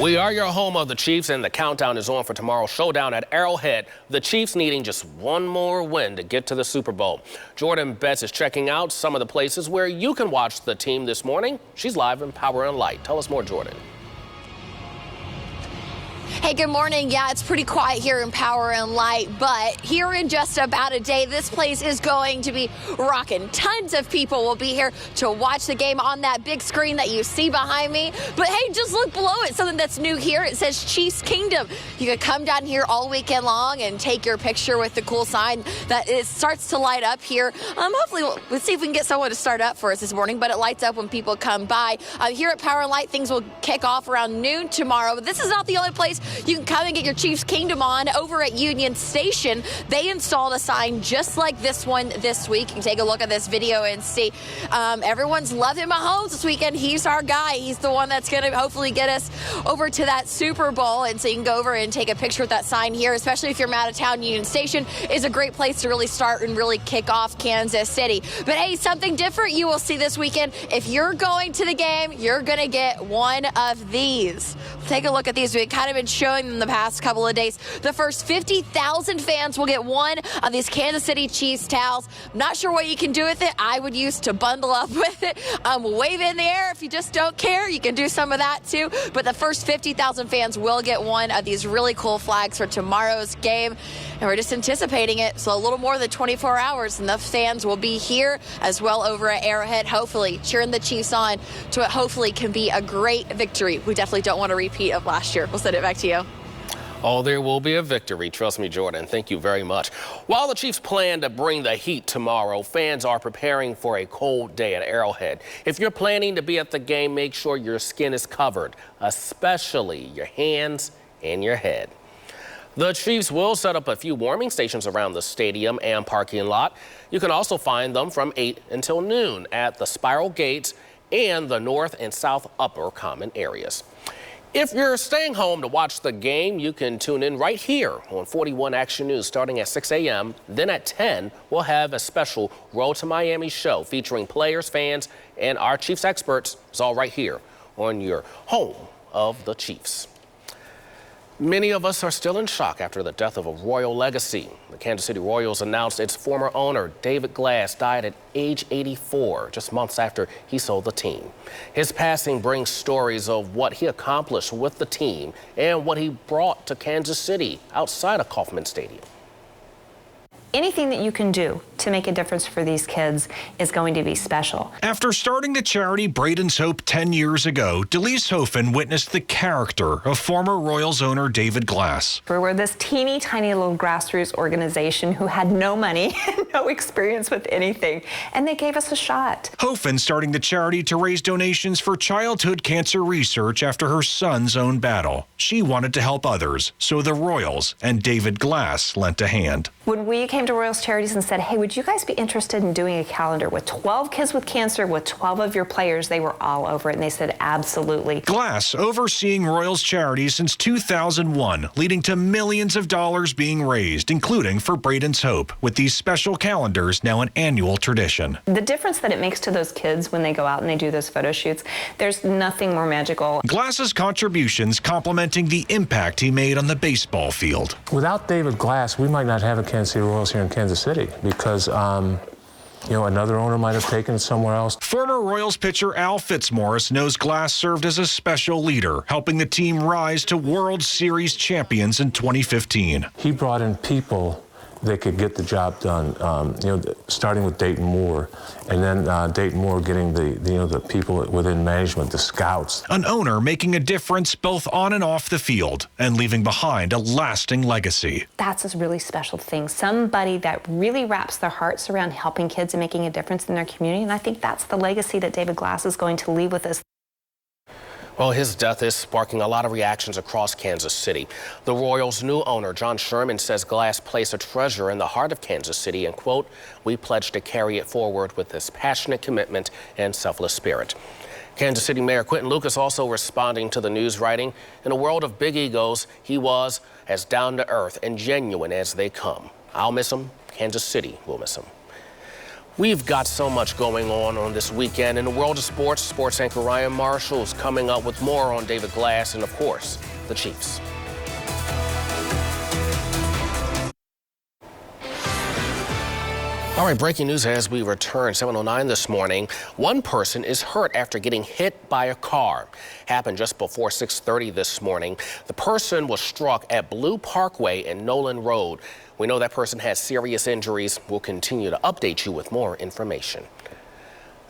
We are your home of the Chiefs, and the countdown is on for tomorrow's showdown at Arrowhead. The Chiefs needing just one more win to get to the Super Bowl. Jordan Betts is checking out some of the places where you can watch the team this morning. She's live in Power and Light. Tell us more, Jordan. Hey, good morning. Yeah, it's pretty quiet here in Power and Light, but here in just about a day, this place is going to be rocking. Tons of people will be here to watch the game on that big screen that you see behind me. But hey, just look below it, something that's new here. It says Chiefs Kingdom. You can come down here all weekend long and take your picture with the cool sign that it starts to light up here. Hopefully, we'll see if we can get someone to start up for us this morning, but it lights up when people come by. Here at Power and Light, things will kick off around noon tomorrow, but this is not the only place you can come and get your Chiefs Kingdom on. Over at Union Station, they installed a sign just like this one this week. You can take a look at this video and see. Everyone's loving Mahomes this weekend. He's our guy. He's the one that's going to hopefully get us over to that Super Bowl. And so you can go over and take a picture with that sign here, especially if you're out of town. Union Station is a great place to really start and really kick off Kansas City. But hey, something different you will see this weekend. If you're going to the game, you're going to get one of these. Take a look at these. We've kind of been showing them the past couple of days. The first 50,000 fans will get one of these Kansas City Chiefs towels. I'm not sure what you can do with it. I would use to bundle up with it. Wave in the air if you just don't care. You can do some of that too. But the first 50,000 fans will get one of these really cool flags for tomorrow's game. And we're just anticipating it. So a little more than 24 hours, and the fans will be here as well over at Arrowhead, hopefully cheering the Chiefs on to what hopefully can be a great victory. We definitely don't want a repeat of last year. We'll send it back to you. Oh, there will be a victory. Trust me, Jordan. Thank you very much. While the Chiefs plan to bring the heat tomorrow, fans are preparing for a cold day at Arrowhead. If you're planning to be at the game, make sure your skin is covered, especially your hands and your head. The Chiefs will set up a few warming stations around the stadium and parking lot. You can also find them from 8 until noon at the Spiral Gates and the North and South Upper Common areas. If you're staying home to watch the game, you can tune in right here on 41 Action News starting at 6 a.m. Then at 10, we'll have a special Road to Miami show featuring players, fans, and our Chiefs experts. It's all right here on your home of the Chiefs. Many of us are still in shock after the death of a royal legacy. The Kansas City Royals announced its former owner, David Glass, died at age 84, just months after he sold the team. His passing brings stories of what he accomplished with the team and what he brought to Kansas City outside of Kauffman Stadium. Anything that you can do to make a difference for these kids is going to be special. After starting the charity Braden's Hope 10 years ago, Delise Hofen witnessed the character of former Royals owner David Glass. We were this teeny tiny little grassroots organization who had no money, no experience with anything, and they gave us a shot. Hofen starting the charity to raise donations for childhood cancer research after her son's own battle. She wanted to help others, so the Royals and David Glass lent a hand. When we came to Royals Charities and said, hey, would you guys be interested in doing a calendar with 12 kids with cancer, with 12 of your players? They were all over it, and they said, absolutely. Glass overseeing Royals Charities since 2001, leading to millions of dollars being raised, including for Braden's Hope, with these special calendars now an annual tradition. The difference that it makes to those kids when they go out and they do those photo shoots, there's nothing more magical. Glass's contributions complementing the impact he made on the baseball field. Without David Glass, we might not have a Kansas City Royals here in Kansas City because, another owner might have taken it somewhere else. Former Royals pitcher Al Fitzmaurice knows Glass served as a special leader, helping the team rise to World Series champions in 2015. He brought in people that could get the job done, starting with Dayton Moore, and then Dayton Moore getting the people within management, the scouts. An owner making a difference both on and off the field and leaving behind a lasting legacy. That's a really special thing. Somebody that really wraps their hearts around helping kids and making a difference in their community, and I think that's the legacy that David Glass is going to leave with us. Well, his death is sparking a lot of reactions across Kansas City. The Royals' new owner, John Sherman, says Glass placed a treasure in the heart of Kansas City and, quote, we pledge to carry it forward with this passionate commitment and selfless spirit. Kansas City Mayor Quinton Lucas also responding to the news, writing, in a world of big egos, he was as down to earth and genuine as they come. I'll miss him. Kansas City will miss him. We've got so much going on this weekend in the world of sports. Sports anchor Ryan Marshall is coming up with more on David Glass and, of course, the Chiefs. All right, breaking news as we return, 7:09 this morning. One person is hurt after getting hit by a car. Happened just before 6:30 this morning. The person was struck at Blue Parkway and Nolan Road. We know that person has serious injuries. We'll continue to update you with more information.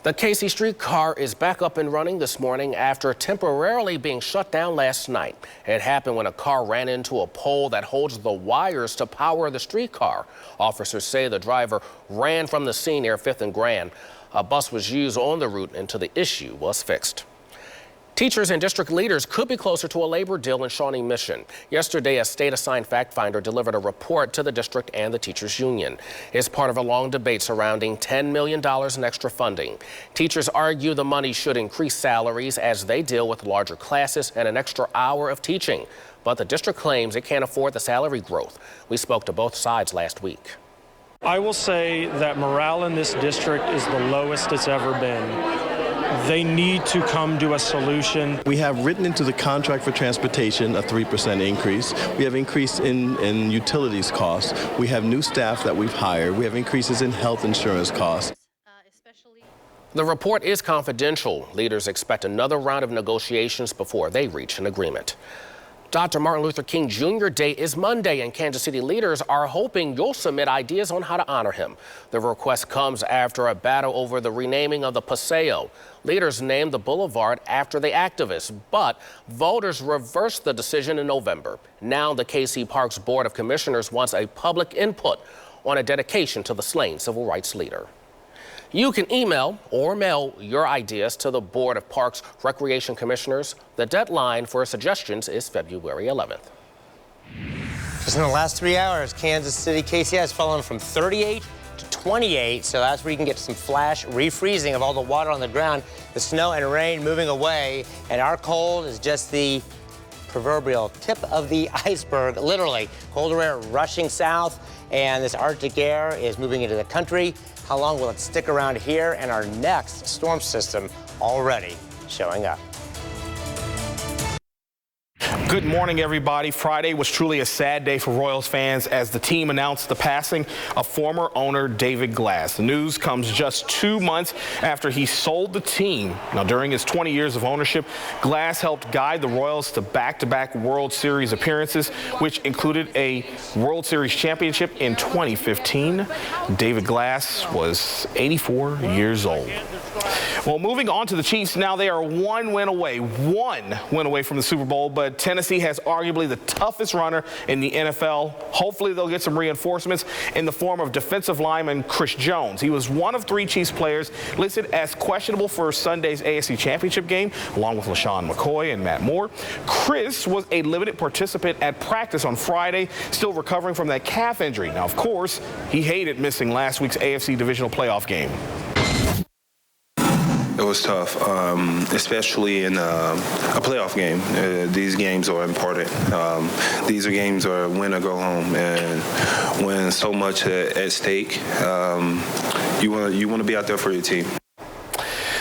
The KC streetcar is back up and running this morning after temporarily being shut down last night. It happened when a car ran into a pole that holds the wires to power the streetcar. Officers say the driver ran from the scene near 5th and Grand. A bus was used on the route until the issue was fixed. Teachers and district leaders could be closer to a labor deal in Shawnee Mission. Yesterday, a state-assigned fact finder delivered a report to the district and the teachers union. It's part of a long debate surrounding $10 million in extra funding. Teachers argue the money should increase salaries as they deal with larger classes and an extra hour of teaching. But the district claims it can't afford the salary growth. We spoke to both sides last week. I will say that morale in this district is the lowest it's ever been. They need to come to a solution. We have written into the contract for transportation a 3% increase. We have increase in utilities costs. We have new staff that we've hired. We have increases in health insurance costs. The report is confidential. Leaders expect another round of negotiations before they reach an agreement. Dr. Martin Luther King Jr. Day is Monday, and Kansas City leaders are hoping you'll submit ideas on how to honor him. The request comes after a battle over the renaming of the Paseo. Leaders named the boulevard after the activists, but voters reversed the decision in November. Now the KC Parks Board of Commissioners wants a public input on a dedication to the slain civil rights leader. You can email or mail your ideas to the Board of Parks Recreation Commissioners. The deadline for suggestions is February 11th. Just in the last 3 hours, Kansas City KC has fallen from 38 to 28, so that's where you can get some flash refreezing of all the water on the ground, the snow and rain moving away, and our cold is just the proverbial tip of the iceberg, literally. Colder air rushing south, and this Arctic air is moving into the country. How long will it stick around here? And our next storm system already showing up. Good morning, everybody. Friday was truly a sad day for Royals fans as the team announced the passing of former owner David Glass. The news comes just 2 months after he sold the team. Now, during his 20 years of ownership, Glass helped guide the Royals to back-to-back World Series appearances, which included a World Series championship in 2015. David Glass was 84 years old. Well, moving on to the Chiefs, now they are one win away from the Super Bowl, but Tennessee has arguably the toughest runner in the NFL. Hopefully they'll get some reinforcements in the form of defensive lineman Chris Jones. He was one of 3 Chiefs players listed as questionable for Sunday's AFC Championship game, along with LaShawn McCoy and Matt Moore. Chris was a limited participant at practice on Friday, still recovering from that calf injury. Now, of course, he hated missing last week's AFC divisional playoff game. It was tough, especially in a playoff game. These games are important. These are games where win or go home, and when so much at stake, you want to be out there for your team.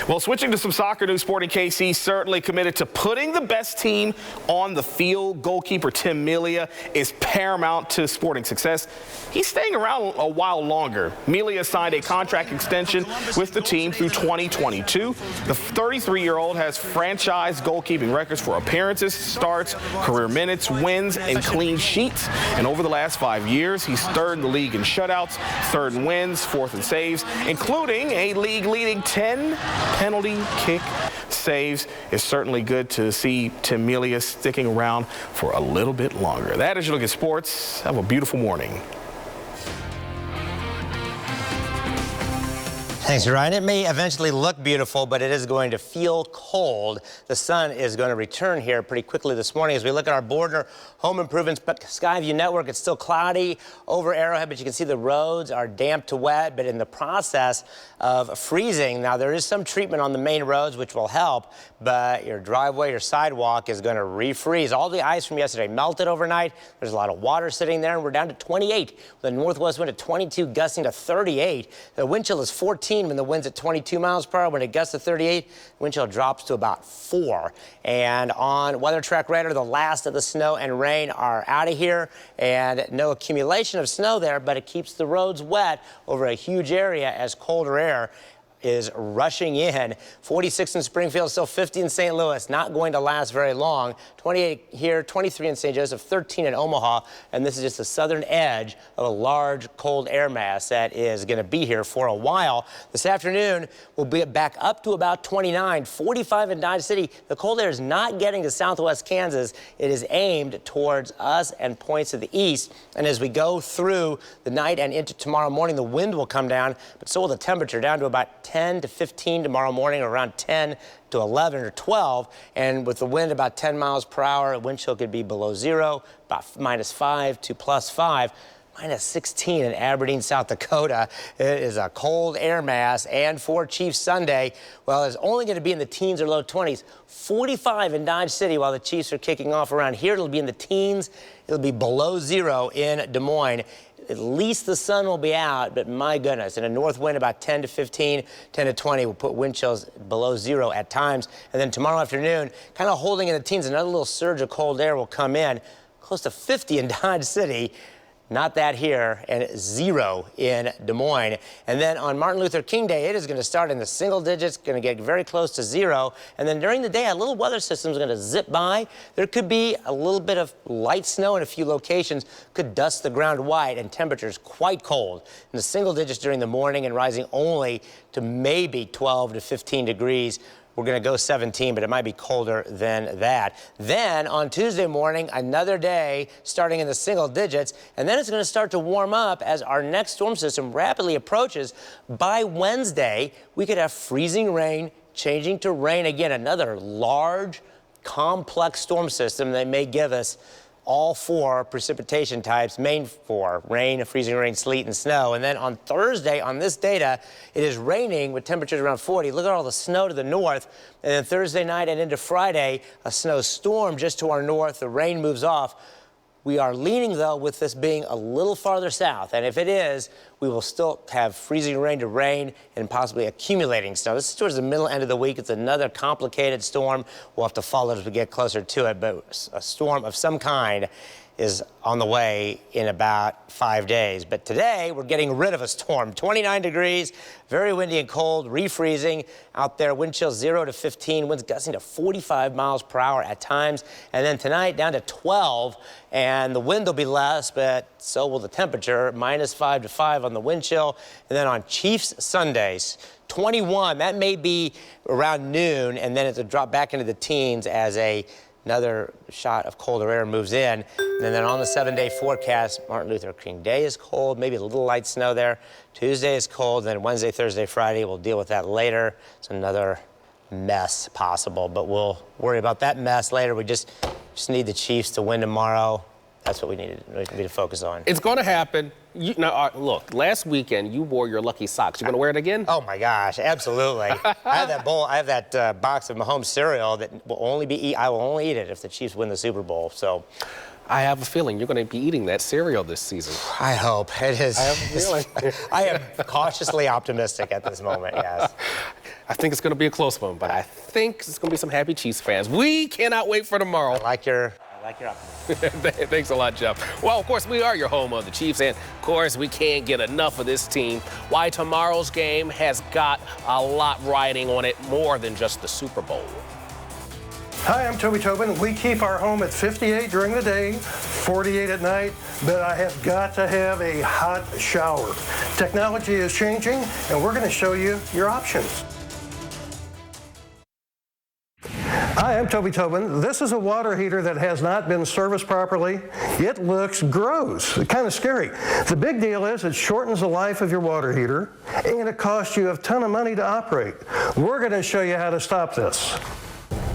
Well, switching to some soccer news, Sporting KC certainly committed to putting the best team on the field. Goalkeeper Tim Melia is paramount to Sporting success. He's staying around a while longer. Melia signed a contract extension with the team through 2022. The 33-year-old has franchise goalkeeping records for appearances, starts, career minutes, wins, and clean sheets. And over the last 5 years, he's third in the league in shutouts, third in wins, fourth in saves, including a league-leading 10 penalty kick saves. It's certainly good to see Tim Melia sticking around for a little bit longer. That is your look at sports. Have a beautiful morning. Thanks, Ryan. It may eventually look beautiful, but it is going to feel cold. The sun is going to return here pretty quickly this morning. As we look at our Bordner Home Improvement Skyview network, it's still cloudy over Arrowhead, but you can see the roads are damp to wet, but in the process of freezing. Now, there is some treatment on the main roads, which will help, but your driveway, your sidewalk is going to refreeze. All the ice from yesterday melted overnight. There's a lot of water sitting there, and we're down to 28. The northwest wind at 22, gusting to 38. The wind chill is 14 when the wind's at 22 miles per hour. When it gusts to 38, wind chill drops to about 4. And on Weather Track Radar, the last of the snow and rain are out of here, and no accumulation of snow there, but it keeps the roads wet over a huge area as colder air is rushing in. 46 in Springfield, still 50 in St. Louis. Not going to last very long. 28 here, 23 in St. Joseph, 13 in Omaha. And this is just the southern edge of a large cold air mass that is going to be here for a while. This afternoon, we'll be back up to about 29, 45 in Dodge City. The cold air is not getting to southwest Kansas. It is aimed towards us and points to the east. And as we go through the night and into tomorrow morning, the wind will come down, but so will the temperature, down to about 10 to 15 tomorrow morning, around 10 to 11 or 12. And with the wind about 10 miles per hour, wind chill could be below 0, about -5 to +5. -16 in Aberdeen, South Dakota. It is a cold air mass. And for Chiefs Sunday, well, it's only going to be in the teens or low 20s. 45 in Dodge City while the Chiefs are kicking off. Around here, it'll be in the teens. It'll be below 0 in Des Moines. At least the sun will be out, but my goodness, in a north wind about 10 to 15, 10 to 20 will put wind chills below 0 at times. And then tomorrow afternoon, kind of holding in the teens, another little surge of cold air will come in, close to 50 in Dodge City. Not that here, and 0 in Des Moines. And then on Martin Luther King Day, it is going to start in the single digits, going to get very close to 0. And then during the day, a little weather system is going to zip by. There could be a little bit of light snow in a few locations, could dust the ground white, and temperatures quite cold in the single digits during the morning and rising only to maybe 12 to 15 degrees. We're going to go 17, but it might be colder than that. Then on Tuesday morning, another day starting in the single digits, and then it's going to start to warm up as our next storm system rapidly approaches. By Wednesday, we could have freezing rain changing to rain again, another large, complex storm system that may give us all 4 precipitation types, main 4, rain, freezing rain, sleet, and snow. And then on Thursday, on this data, it is raining with temperatures around 40. Look at all the snow to the north. And then Thursday night and into Friday, a snowstorm just to our north. The rain moves off. We are leaning, though, with this being a little farther south. And if it is, we will still have freezing rain to rain and possibly accumulating snow. This is towards the middle end of the week. It's another complicated storm. We'll have to follow as we get closer to it. But a storm of some kind is on the way in about 5 days. But today, we're getting rid of a storm. 29 degrees, very windy and cold, refreezing out there. Wind chill 0 to 15, winds gusting to 45 miles per hour at times. And then tonight, down to 12, and the wind will be less, but so will the temperature, -5 to 5 on the wind chill. And then on Chiefs Sundays, 21, that may be around noon, and then it'll drop back into the teens as another shot of colder air moves in. And then on the 7-day forecast, Martin Luther King Day is cold, maybe a little light snow there. Tuesday is cold, then Wednesday, Thursday, Friday, we'll deal with that later. It's another mess possible, but we'll worry about that mess later. We just need the Chiefs to win tomorrow. That's what we need to focus on. It's going to happen. Look, last weekend you wore your lucky socks. You going to wear it again? Oh my gosh, absolutely. I have that bowl. I have that box of Mahomes cereal that will only be I will only eat it if the Chiefs win the Super Bowl. So, I have a feeling you're going to be eating that cereal this season. I hope it is. I have a feeling. I am cautiously optimistic at this moment. Yes. I think it's going to be a close one, but I think it's going to be some happy Chiefs fans. We cannot wait for tomorrow. I like your optimism. Thanks a lot, Jeff. Well, of course, we are your home of the Chiefs, and of course, we can't get enough of this team. Why tomorrow's game has got a lot riding on it, more than just the Super Bowl. Hi, I'm Toby Tobin. We keep our home at 58 during the day, 48 at night, but I have got to have a hot shower. Technology is changing, and we're going to show you your options. Hi, Hi, I'm Toby Tobin. This is a water heater that has not been serviced properly. It looks gross, kind of scary. The big deal is it shortens the life of your water heater, and it costs you a ton of money to operate. We're going to show you how to stop this.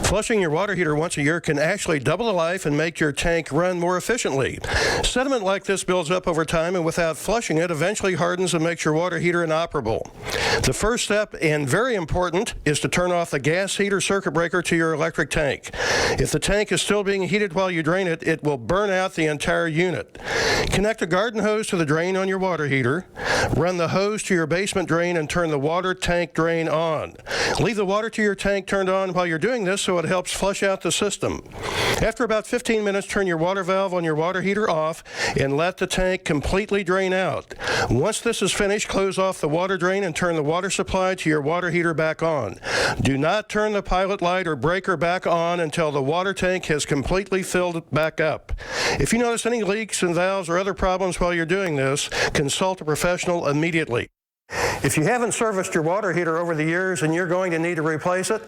Flushing your water heater once a year can actually double the life and make your tank run more efficiently. Sediment like this builds up over time, and without flushing it, eventually hardens and makes your water heater inoperable. The first step, and very important, is to turn off the gas heater circuit breaker to your electric tank. If the tank is still being heated while you drain it, it will burn out the entire unit. Connect a garden hose to the drain on your water heater. Run the hose to your basement drain and turn the water tank drain on. Leave the water to your tank turned on while you're doing this so it helps flush out the system. After about 15 minutes, turn your water valve on your water heater off and let the tank completely drain out. Once this is finished, close off the water drain and turn the water supply to your water heater back on. Do not turn the pilot light or breaker back on until the water tank has completely filled back up. If you notice any leaks in valves or other problems while you're doing this, consult a professional immediately. If you haven't serviced your water heater over the years and you're going to need to replace it,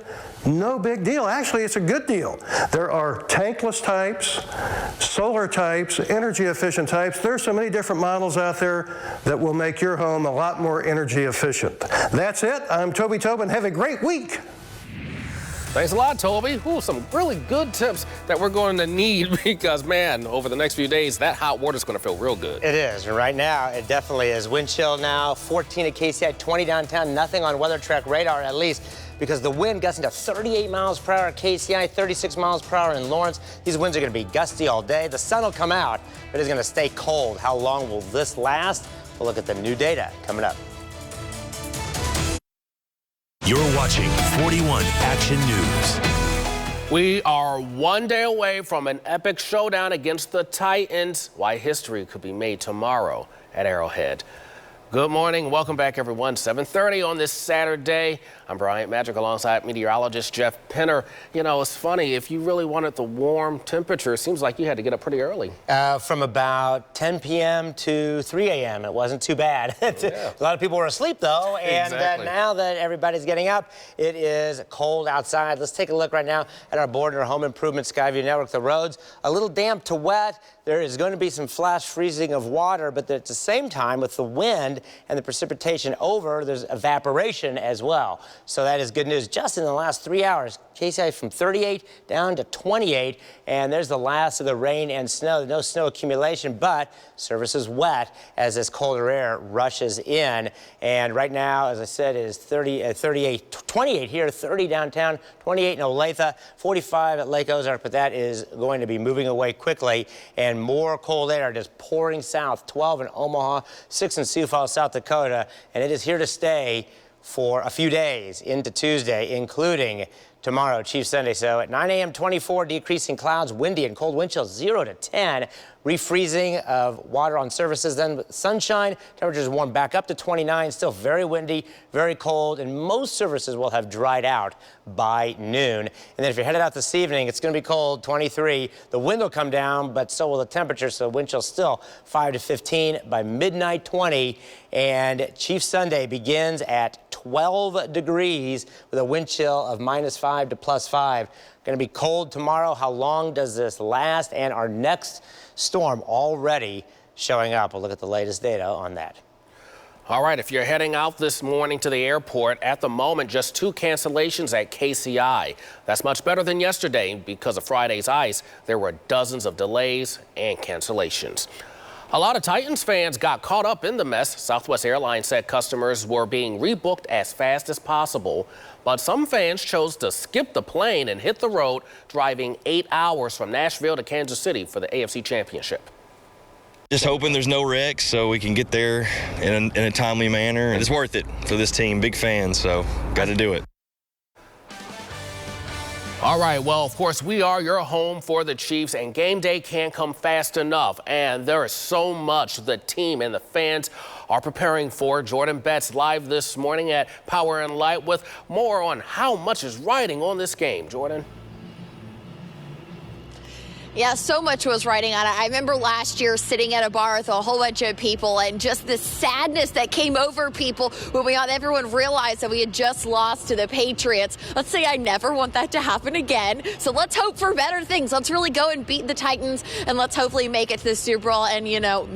no big deal. Actually, it's a good deal. There are tankless types, solar types, energy efficient types. There's so many different models out there that will make your home a lot more energy efficient. That's it. I'm Toby Tobin. Have a great week. Thanks a lot, Toby. Ooh, some really good tips that we're going to need because, man, over the next few days, that hot water is going to feel real good. It is. And right now, it definitely is. Wind chill now, 14 at KCI, 20 downtown. Nothing on weather track radar, at least, because the wind gusting to 38 miles per hour at KCI, 36 miles per hour in Lawrence. These winds are going to be gusty all day. The sun will come out, but it's going to stay cold. How long will this last? We'll look at the new data coming up. You're watching 41 Action News. We are one day away from an epic showdown against the Titans. Why history could be made tomorrow at Arrowhead. Good morning. Welcome back, everyone. 7:30 on this Saturday. I'm Bryant Magic alongside meteorologist Jeff Penner. You know, it's funny. If you really wanted the warm temperature, it seems like you had to get up pretty early. From about 10 p.m. to 3 a.m. It wasn't too bad. Yeah. A lot of people were asleep, though. And Exactly. now that everybody's getting up, it is cold outside. Let's take a look right now at our board and our home improvement Skyview Network. The roads a little damp to wet. There is going to be some flash freezing of water, but at the same time, with the wind and the precipitation over, there's evaporation as well. So that is good news. Just in the last 3 hours, KCI from 38 down to 28, and there's the last of the rain and snow. No snow accumulation, but surface is wet as this colder air rushes in. And right now, as I said, is 28 here, 30 downtown, 28 in Olathe, 45 at Lake Ozark, but that is going to be moving away quickly. And more cold air just pouring south, 12 in Omaha, 6 in Sioux Falls, South Dakota, and it is here to stay for a few days into Tuesday, including tomorrow, Chief Sunday. So at 9 a.m., 24, decreasing clouds, windy and cold wind chills 0 to 10. Refreezing of water on surfaces, then with sunshine, temperatures warm back up to 29, still very windy, very cold, and most surfaces will have dried out by noon. And then if you're headed out this evening, it's going to be cold, 23. The wind will come down, but so will the temperature, so wind chill still 5 to 15, by midnight 20. And Chief Sunday begins at 12 degrees with a wind chill of -5 to +5. Going to be cold tomorrow. How long does this last? And our next storm already showing up. We'll look at the latest data on that. All right, if you're heading out this morning to the airport, at the moment, just 2 cancellations at KCI. That's much better than yesterday. Because of Friday's ice, there were dozens of delays and cancellations. A lot of Titans fans got caught up in the mess. Southwest Airlines said customers were being rebooked as fast as possible. But some fans chose to skip the plane and hit the road, driving 8 hours from Nashville to Kansas City for the AFC Championship. Just hoping there's no wrecks so we can get there in a timely manner. And it's worth it for this team. Big fans, so got to do it. All right, well, of course, we are your home for the Chiefs, and game day can't come fast enough. And there is so much the team and the fans are preparing for. Jordan Betts live this morning at Power and Light with more on how much is riding on this game. Jordan. Yeah, so much was riding on it. I remember last year sitting at a bar with a whole bunch of people and just the sadness that came over people when everyone realized that we had just lost to the Patriots. Let's say I never want that to happen again. So let's hope for better things. Let's really go and beat the Titans, and let's hopefully make it to the Super Bowl and,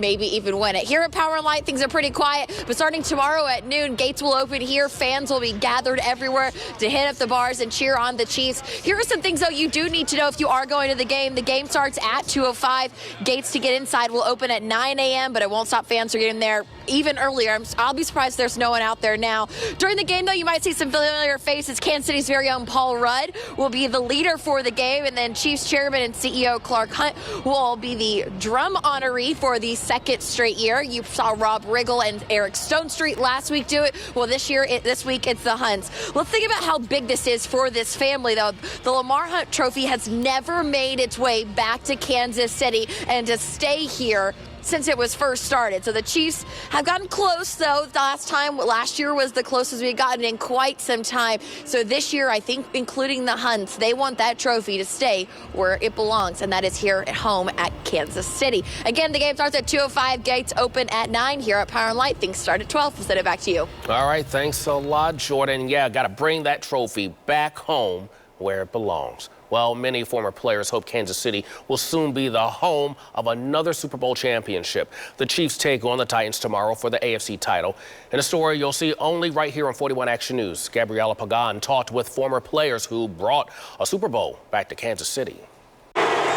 maybe even win it. Here at Power and Light, things are pretty quiet, but starting tomorrow at noon, gates will open here. Fans will be gathered everywhere to hit up the bars and cheer on the Chiefs. Here are some things, though, you do need to know if you are going to the game. The game starts at 2:05. Gates to get inside will open at 9 a.m., but it won't stop fans from getting there even earlier. I'll be surprised there's no one out there now. During the game, though, you might see some familiar faces. Kansas City's very own Paul Rudd will be the leader for the game, and then Chiefs chairman and CEO Clark Hunt will be the drum honoree for the second straight year. You saw Rob Riggle and Eric Stonestreet last week do it. Well, this week it's the Hunts. Let's think about how big this is for this family, though. The Lamar Hunt Trophy has never made its way back to Kansas City and to stay here since it was first started. So the Chiefs have gotten close, though. Last year was the closest we've gotten in quite some time. So this year, I think, including the Hunts, they want that trophy to stay where it belongs, and that is here at home at Kansas City. Again, the game starts at 2:05. Gates open at 9 here at Power and Light. Things start at 12. We'll send it back to you. All right, thanks a lot, Jordan. Yeah, got to bring that trophy back home where it belongs. Well, many former players hope Kansas City will soon be the home of another Super Bowl championship. The Chiefs take on the Titans tomorrow for the AFC title. In a story you'll see only right here on 41 Action News, Gabriella Pagan talked with former players who brought a Super Bowl back to Kansas City.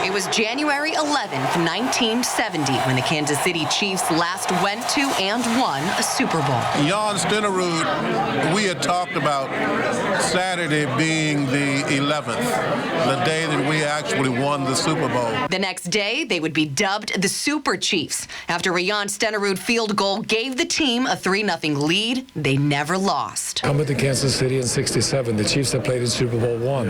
It was January 11th, 1970, when the Kansas City Chiefs last went to and won a Super Bowl. Jan Stenerud, we had talked about Saturday being the 11th, the day that we actually won the Super Bowl. The next day, they would be dubbed the Super Chiefs. After a Jan Stenerud field goal gave the team a 3-0 lead, they never lost. Coming to Kansas City in '67, the Chiefs had played in Super Bowl I,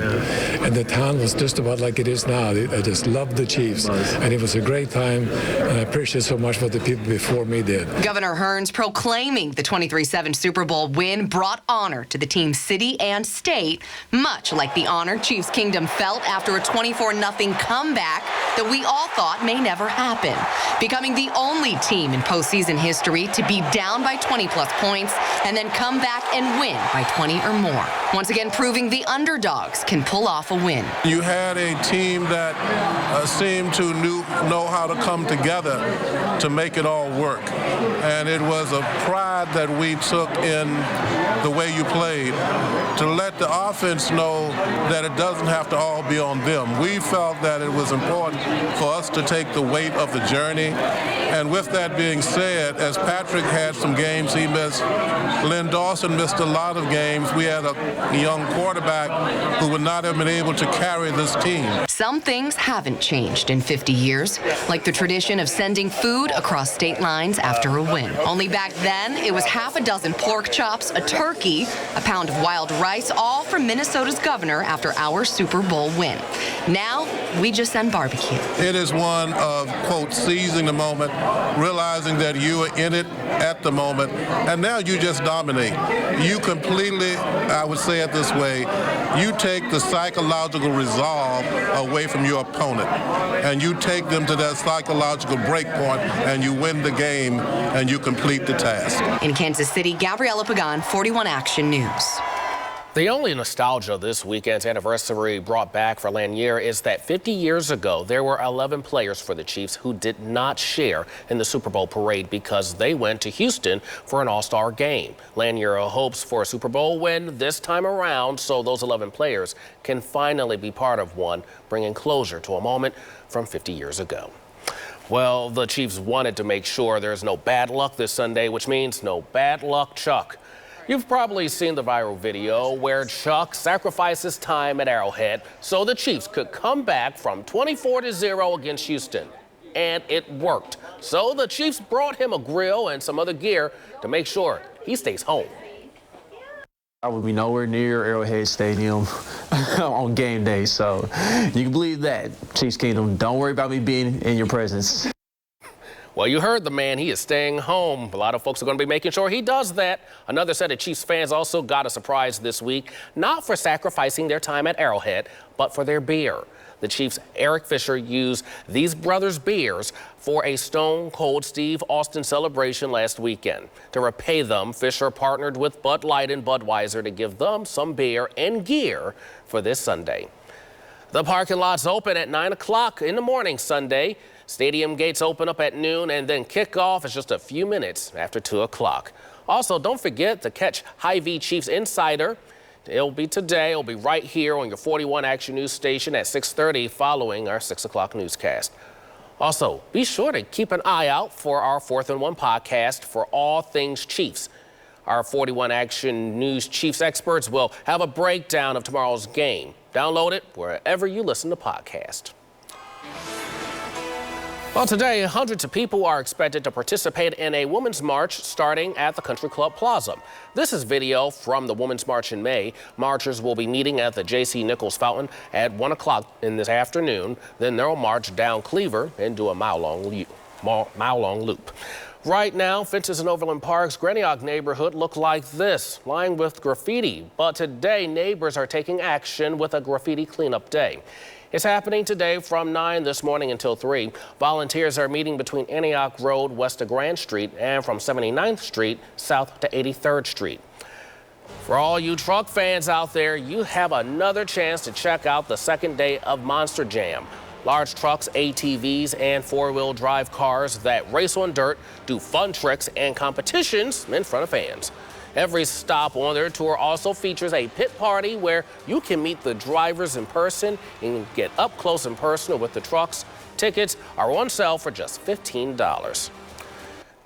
and the town was just about like it is now. I just loved the Chiefs, and it was a great time, and I appreciate so much what the people before me did. Governor Hearns proclaiming the 23-7 Super Bowl win brought honor to the team's city and state, much like the honor Chiefs Kingdom felt after a 24-0 comeback that we all thought may never happen, becoming the only team in postseason history to be down by 20-plus points and then come back and win by 20 or more. Once again, proving the underdogs can pull off a win. You had a team that seemed to know how to come together to make it all work. And it was a pride that we took in the way you played to let the offense know that it doesn't have to all be on them. We felt that it was important for us to take the weight of the journey. And with that being said, as Patrick had some games he missed, Lynn Dawson missed a lot of games. We had a young quarterback who would not have been able to carry this team. Some things haven't changed in 50 years, like the tradition of sending food across state lines after a win. Only back then, it was half a dozen pork chops, a turkey, a pound of wild rice, all from Minnesota's governor after our Super Bowl win. Now, we just send barbecue. It is one of, quote, seizing the moment, realizing that you are in it at the moment, and now you just dominate. You completely, I would say it this way, you take the psychological resolve away from your opponent, and you take them to that psychological break point, and you win the game, and you complete the task. In Kansas City, Gabriella Pagan, 41 Action News. The only nostalgia this weekend's anniversary brought back for Lanier is that 50 years ago, there were 11 players for the Chiefs who did not share in the Super Bowl parade because they went to Houston for an all-star game. Lanier hopes for a Super Bowl win this time around so those 11 players can finally be part of one, bringing closure to a moment from 50 years ago. Well, the Chiefs wanted to make sure there's no bad luck this Sunday, which means no bad luck, Chuck. You've probably seen the viral video where Chuck sacrifices time at Arrowhead so the Chiefs could come back from 24-0 against Houston. And it worked. So the Chiefs brought him a grill and some other gear to make sure he stays home. I would be nowhere near Arrowhead Stadium on game day, so you can believe that. Chiefs Kingdom, don't worry about me being in your presence. Well, you heard the man. He is staying home. A lot of folks are going to be making sure he does that. Another set of Chiefs fans also got a surprise this week, not for sacrificing their time at Arrowhead, but for their beer. The Chiefs' Eric Fisher used these brothers' beers for a Stone Cold Steve Austin celebration last weekend. To repay them, Fisher partnered with Bud Light and Budweiser to give them some beer and gear for this Sunday. The parking lot's open at 9 o'clock in the morning Sunday. Stadium gates open up at noon, and then kickoff is just a few minutes after 2 o'clock. Also, don't forget to catch Hy-Vee Chiefs Insider. It'll be today. It'll be right here on your 41 Action News station at 6:30 following our 6 o'clock newscast. Also, be sure to keep an eye out for our 4th and 1 podcast for all things Chiefs. Our 41 Action News Chiefs experts will have a breakdown of tomorrow's game. Download it wherever you listen to podcasts. Well, today, hundreds of people are expected to participate in a Women's March starting at the Country Club Plaza. This is video from the Women's March in May. Marchers will be meeting at the J.C. Nichols Fountain at 1 o'clock in this afternoon. Then they'll march down Cleaver and do a mile-long loop. Right now, fences in Overland Park's Grantioch neighborhood look like this, lined with graffiti. But today, neighbors are taking action with a graffiti cleanup day. It's happening today from 9 this morning until 3. Volunteers are meeting between Antioch Road west of Grand Street and from 79th Street south to 83rd Street. For all you truck fans out there, you have another chance to check out the second day of Monster Jam. Large trucks, ATVs, and four-wheel drive cars that race on dirt, do fun tricks and competitions in front of fans. Every stop on their tour also features a pit party where you can meet the drivers in person and get up close and personal with the trucks. Tickets are on sale for just $15.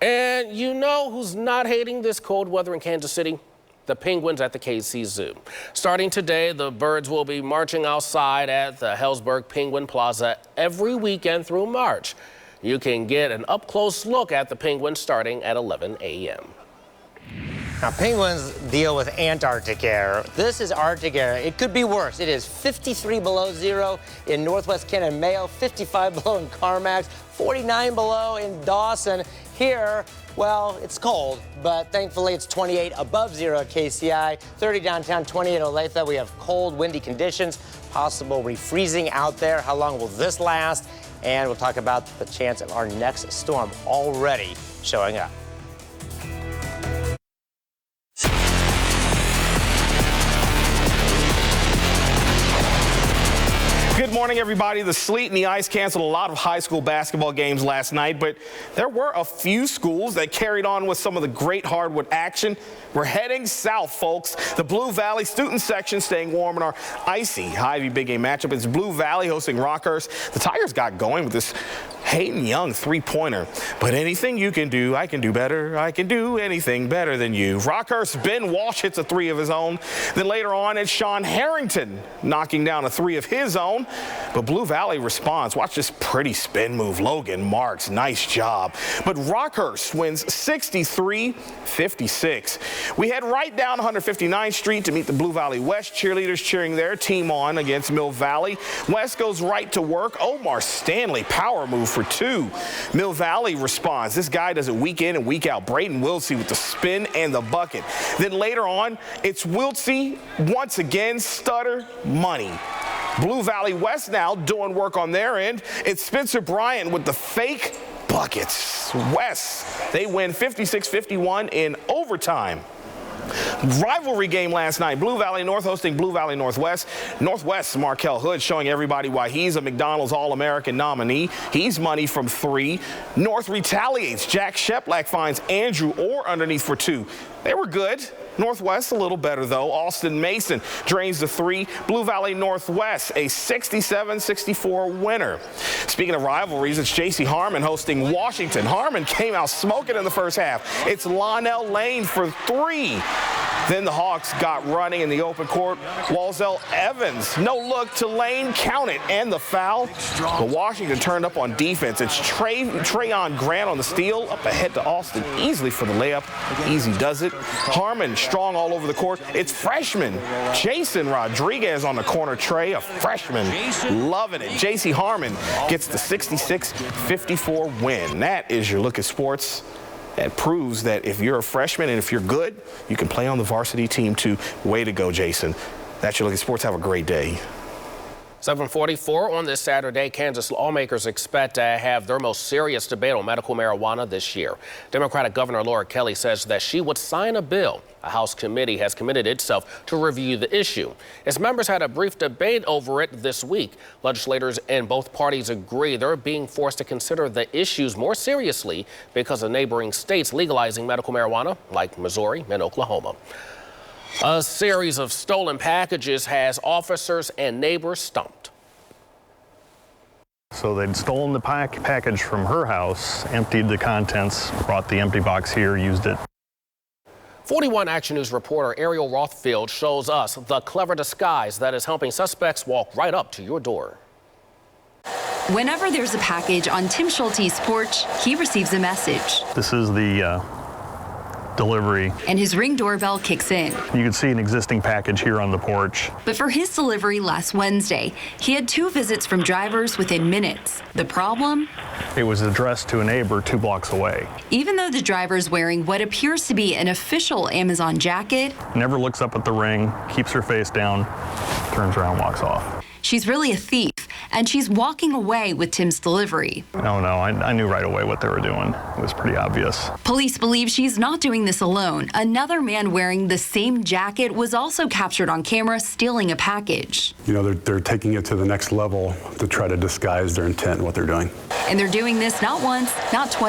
And you know who's not hating this cold weather in Kansas City? The penguins at the KC Zoo. Starting today, the birds will be marching outside at the Hellsburg Penguin Plaza every weekend through March. You can get an up-close look at the penguins starting at 11 a.m. Now, penguins deal with Antarctic air. This is Arctic air. It could be worse. It is 53 below zero in Northwest Canada and Mayo, 55 below in Carmack, 49 below in Dawson. Here, well, it's cold, but thankfully it's 28 above zero at KCI, 30 downtown, 28 Olathe. We have cold, windy conditions, possible refreezing out there. How long will this last? And we'll talk about the chance of our next storm already showing up. Good morning, everybody. The sleet and the ice canceled a lot of high school basketball games last night, but there were a few schools that carried on with some of the great hardwood action. We're heading south, folks. The Blue Valley student section staying warm in our icy Hy-Vee big game matchup. It's Blue Valley hosting Rockhurst. The Tigers got going with this Hayden Young three-pointer. But anything you can do, I can do better. I can do anything better than you. Rockhurst's Ben Walsh hits a three of his own. Then later on, it's Sean Harrington knocking down a three of his own. But Blue Valley responds. Watch this pretty spin move. Logan Marks, nice job. But Rockhurst wins 63-56. We head right down 159th Street to meet the Blue Valley West cheerleaders cheering their team on against Mill Valley. West goes right to work. Omar Stanley, power move for two. Mill Valley responds. This guy does it week in and week out. Braden Wiltsey with the spin and the bucket. Then later on, it's Wiltsey once again, stutter, money. Blue Valley West now doing work on their end. It's Spencer Bryant with the fake buckets. West, they win 56-51 in overtime. Rivalry game last night. Blue Valley North hosting Blue Valley Northwest. Northwest's Markel Hood showing everybody why he's a McDonald's All-American nominee. He's money from three. North retaliates. Jack Sheplack finds Andrew Orr underneath for two. They were good. Northwest a little better, though. Austin Mason drains the three. Blue Valley Northwest, a 67-64 winner. Speaking of rivalries, it's J.C. Harmon hosting Washington. Harmon came out smoking in the first half. It's Lonnell Lane for three. Then the Hawks got running in the open court. Walzell Evans, no look to Lane, count it, and the foul. But Washington turned up on defense. It's Trayon Grant on the steal, up ahead to Austin easily for the layup. Easy does it. Harmon strong all over the court. It's freshman Jason Rodriguez on the corner tray, a freshman. Loving it. J.C. Harmon gets the 66-54 win. That is your look at sports. That proves that if you're a freshman and if you're good, you can play on the varsity team too. Way to go, Jason. That's your look at sports. Have a great day. 7:44 on this Saturday, Kansas lawmakers expect to have their most serious debate on medical marijuana this year. Democratic Governor Laura Kelly says that she would sign a bill. A House committee has committed itself to review the issue. Its members had a brief debate over it this week. Legislators in both parties agree they're being forced to consider the issues more seriously because of neighboring states legalizing medical marijuana, like Missouri and Oklahoma. A series of stolen packages has officers and neighbors stumped. So they'd stolen the package from her house, emptied the contents, brought the empty box here, used it. 41 Action News reporter Ariel Rothfield shows us the clever disguise that is helping suspects walk right up to your door. Whenever there's a package on Tim Schulte's porch, he receives a message. This is the delivery. And his Ring doorbell kicks in. You can see an existing package here on the porch. But for his delivery last Wednesday, he had 2 visits from drivers within minutes. The problem? It was addressed to a neighbor 2 blocks away. Even though the driver's wearing what appears to be an official Amazon jacket, Never looks up at the ring, keeps her face down, turns around, walks off. she's really a thief, and she's walking away with Tim's delivery. No, I knew right away what they were doing. It was pretty obvious. Police believe she's not doing this alone. Another man wearing the same jacket was also captured on camera stealing a package. You know, they're taking it to the next level to try to disguise their intent and what they're doing. And they're doing this not once, not twice,